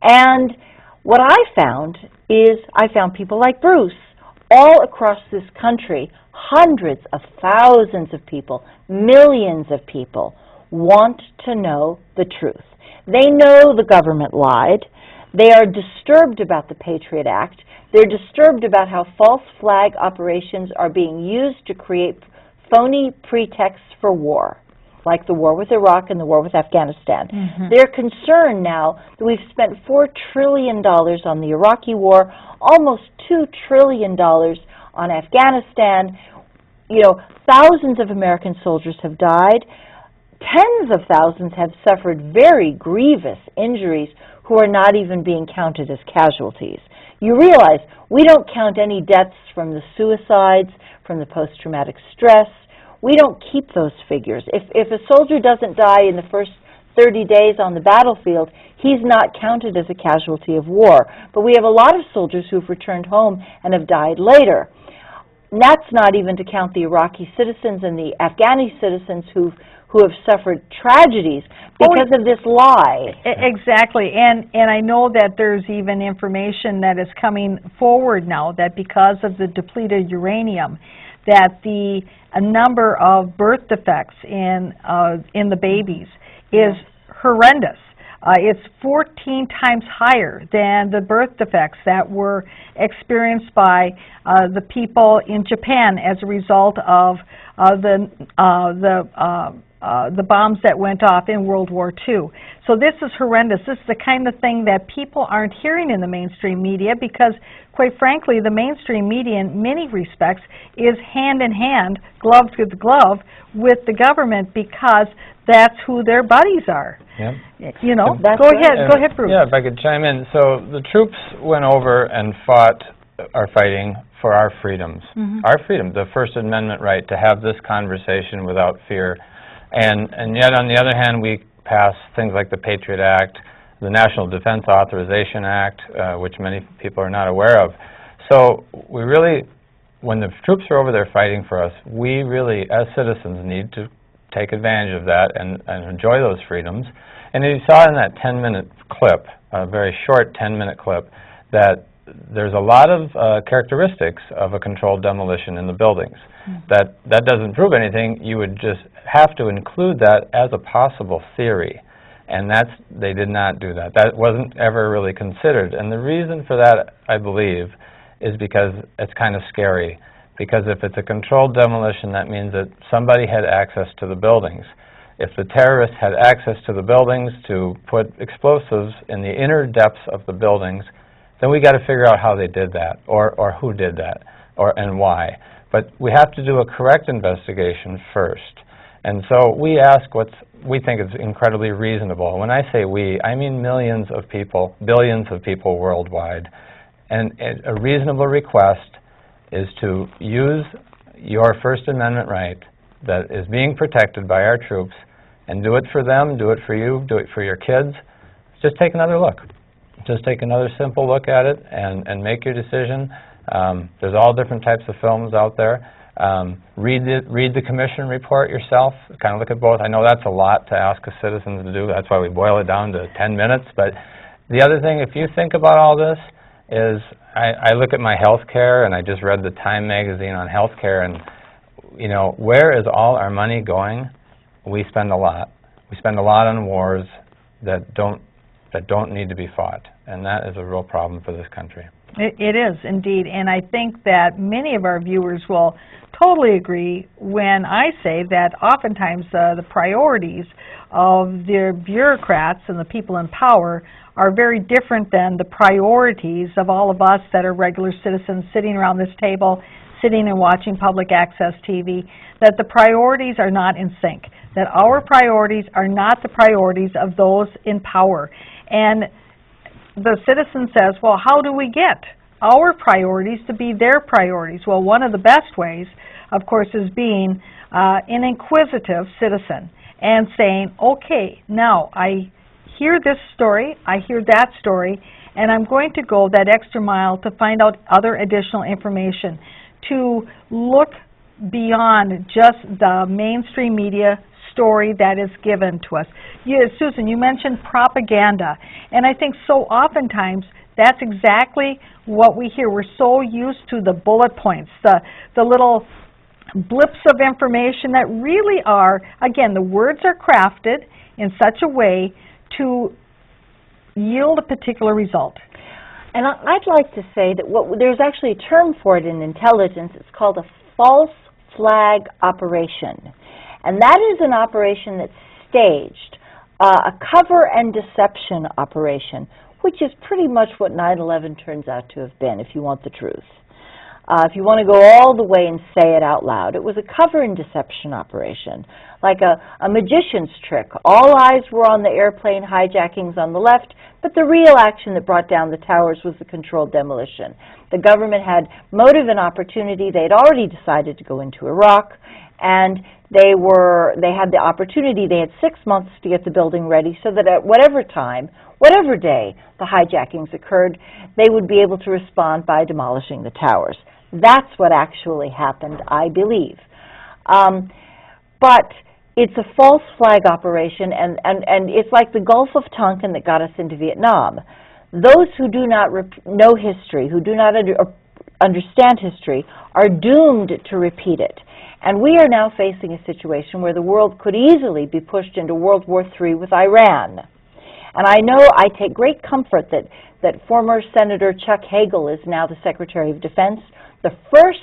And what I found is, I found people like Bruce all across this country, hundreds of thousands of people, millions of people want to know the truth. They know the government lied. They are disturbed about the Patriot Act. They're disturbed about how false flag operations are being used to create phony pretexts for war, like the war with Iraq and the war with Afghanistan. Mm-hmm. They're concerned now that we've spent $4 trillion on the Iraqi war, almost $2 trillion on Afghanistan. You know, thousands of American soldiers have died. Tens of thousands have suffered very grievous injuries who are not even being counted as casualties. You realize we don't count any deaths from the suicides, from the post-traumatic stress. we don't keep those figures. If a soldier doesn't die in the first 30 days on the battlefield, he's not counted as a casualty of war. But we have a lot of soldiers who've returned home and have died later. And that's not even to count the Iraqi citizens and the Afghani citizens who have suffered tragedies because of this lie. Exactly, and I know that there's even information that is coming forward now that because of the depleted uranium, that a number of birth defects in the babies is horrendous. It's 14 times higher than the birth defects that were experienced by the people in Japan as a result of the bombs that went off in World War II. So this is horrendous. This is the kind of thing that people aren't hearing in the mainstream media because, quite frankly, the mainstream media in many respects is hand in hand, glove to glove with the government because that's who their buddies are. Yep. You know, go ahead, Bruce. Yeah, if I could chime in. So the troops went over and are fighting for our freedoms. Our freedom, the First Amendment right to have this conversation without fear. And yet, on the other hand, we pass things like the Patriot Act, the National Defense Authorization Act, which many people are not aware of. So we really, when the troops are over there fighting for us, we really, as citizens, need to take advantage of that and enjoy those freedoms. And you saw in that 10-minute clip, a very short 10-minute clip, that there's a lot of characteristics of a controlled demolition in the buildings. That doesn't prove anything. You would just have to include that as a possible theory. And they did not do that. That wasn't ever really considered. And the reason for that, I believe, is because it's kind of scary. Because if it's a controlled demolition, that means that somebody had access to the buildings. If the terrorists had access to the buildings to put explosives in the inner depths of the buildings, then we got to figure out how they did that, or who did that, and why. But we have to do a correct investigation first. And so we ask what we think is incredibly reasonable. When I say we, I mean millions of people, billions of people worldwide. And a reasonable request is to use your First Amendment right that is being protected by our troops and do it for them, do it for you, do it for your kids. Just take another look. Just take another simple look at it and make your decision. There's all different types of films out there. Read the commission report yourself. Kind of look at both. I know that's a lot to ask a citizen to do. That's why we boil it down to 10 minutes. But the other thing, if you think about all this, is I look at my health care, and I just read the Time magazine on health care, and you know, where is all our money going? We spend a lot. We spend a lot on wars that don't need to be fought, and that is a real problem for this country. It is, indeed, and I think that many of our viewers will totally agree when I say that oftentimes the priorities of their bureaucrats and the people in power are very different than the priorities of all of us that are regular citizens sitting around this table, sitting and watching public access TV, that the priorities are not in sync, that our priorities are not the priorities of those in power. And the citizen says, well, how do we get our priorities to be their priorities? Well, one of the best ways, of course, is being an inquisitive citizen and saying, okay, now I hear this story, I hear that story, and I'm going to go that extra mile to find out other additional information, to look beyond just the mainstream media story that is given to us. Susan, you mentioned propaganda, and I think so oftentimes that's exactly what we hear. We're so used to the bullet points, the little blips of information that really are, again, the words are crafted in such a way to yield a particular result. And I'd like to say that there's actually a term for it in intelligence. It's called a false flag operation. And that is an operation that's staged, a cover and deception operation, which is pretty much what 9/11 turns out to have been, if you want the truth. If you want to go all the way and say it out loud, it was a cover and deception operation, like a magician's trick. All eyes were on the airplane hijackings on the left, but the real action that brought down the towers was the controlled demolition. The government had motive and opportunity. They'd already decided to go into Iraq, And they had the opportunity, they had 6 months to get the building ready so that at whatever time, whatever day the hijackings occurred, they would be able to respond by demolishing the towers. That's what actually happened, I believe. But it's a false flag operation, and it's like the Gulf of Tonkin that got us into Vietnam. Those who do not know history, who do not understand history, are doomed to repeat it. And we are now facing a situation where the world could easily be pushed into World War III with Iran. And I know I take great comfort that former Senator Chuck Hagel is now the Secretary of Defense, the first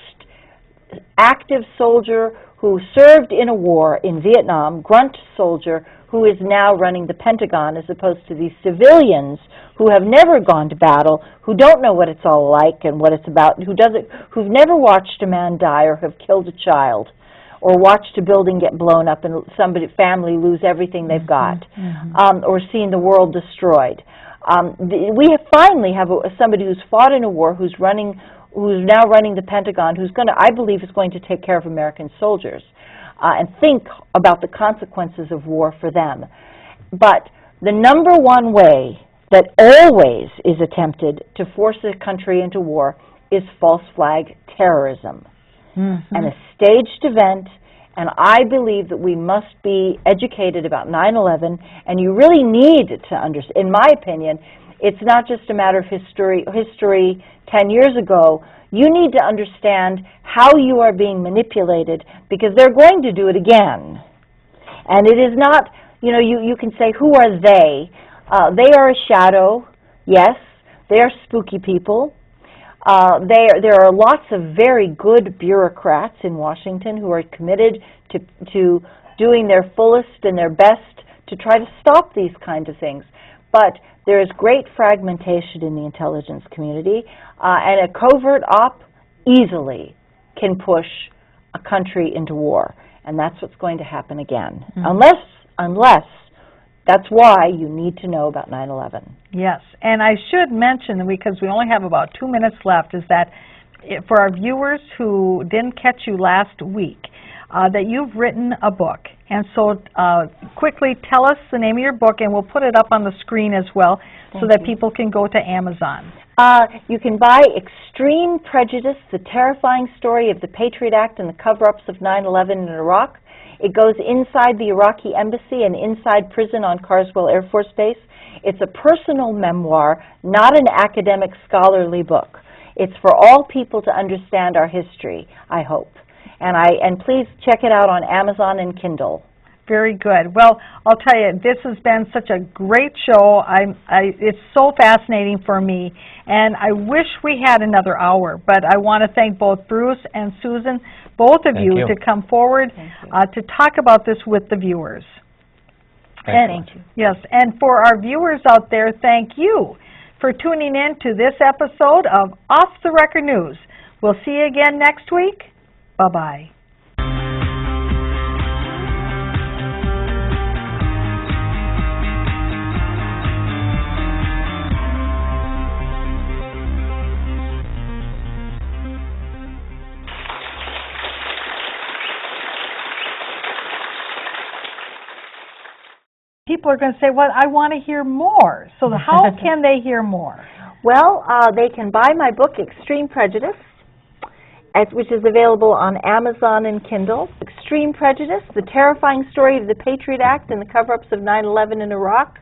active soldier who served in a war in Vietnam, grunt soldier, who is now running the Pentagon as opposed to these civilians who have never gone to battle, who don't know what it's all like and what it's about, who've never watched a man die or have killed a child or watched a building get blown up and family lose everything they've got, or seen the world destroyed. We finally have somebody who's fought in a war, who's now running the Pentagon, who's going to, I believe, is going to take care of American soldiers and think about the consequences of war for them. But the number one way that always is attempted to force a country into war is false flag terrorism. And a staged event, and I believe that we must be educated about 9/11, and you really need to understand, in my opinion, it's not just a matter of history 10 years ago. You need to understand how you are being manipulated, because they're going to do it again. And it is not, you can say, who are they? They are a shadow, yes. They are spooky people. There are lots of very good bureaucrats in Washington who are committed to doing their fullest and their best to try to stop these kinds of things. But there is great fragmentation in the intelligence community, and a covert op easily can push a country into war. And that's what's going to happen again. Unless that's why you need to know about 9/11. Yes, and I should mention, because we only have about 2 minutes left, is that for our viewers who didn't catch you last week, that you've written a book. And so quickly tell us the name of your book, and we'll put it up on the screen as well so that people can go to Amazon. You can buy Extreme Prejudice, The Terrifying Story of the Patriot Act and the Cover-Ups of 9/11 in Iraq. It goes inside the Iraqi embassy and inside prison on Carswell Air Force Base. It's a personal memoir, not an academic scholarly book. It's for all people to understand our history, I hope. And please check it out on Amazon and Kindle. Very good. Well, I'll tell you, this has been such a great show. It's so fascinating for me, and I wish we had another hour. But I want to thank both Bruce and Susan, both of you, to come forward to talk about this with the viewers. Thank you. Yes, and for our viewers out there, thank you for tuning in to this episode of Off the Record News. We'll see you again next week. Bye-bye. People are going to say, well, I want to hear more. So how can they hear more? Well, they can buy my book, Extreme Prejudice, which is available on Amazon and Kindle. Extreme Prejudice, The Terrifying Story of the Patriot Act and the Cover-Ups of 9/11 in Iraq.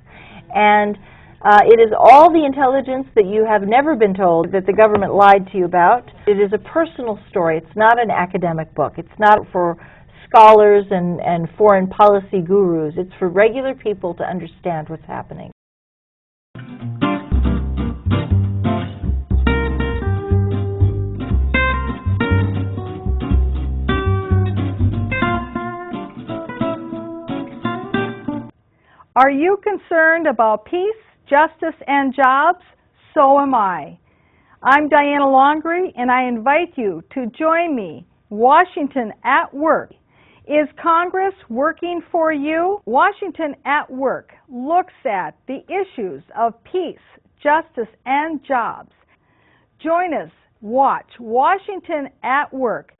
And it is all the intelligence that you have never been told that the government lied to you about. It is a personal story. It's not an academic book. It's not for scholars and foreign policy gurus. It's for regular people to understand what's happening. Are you concerned about peace, justice, and jobs? So am I. I'm Diana Longry, and I invite you to join me, Washington at Work. Is Congress working for you? Washington at Work looks at the issues of peace, justice, and jobs. Join us. Watch Washington at Work.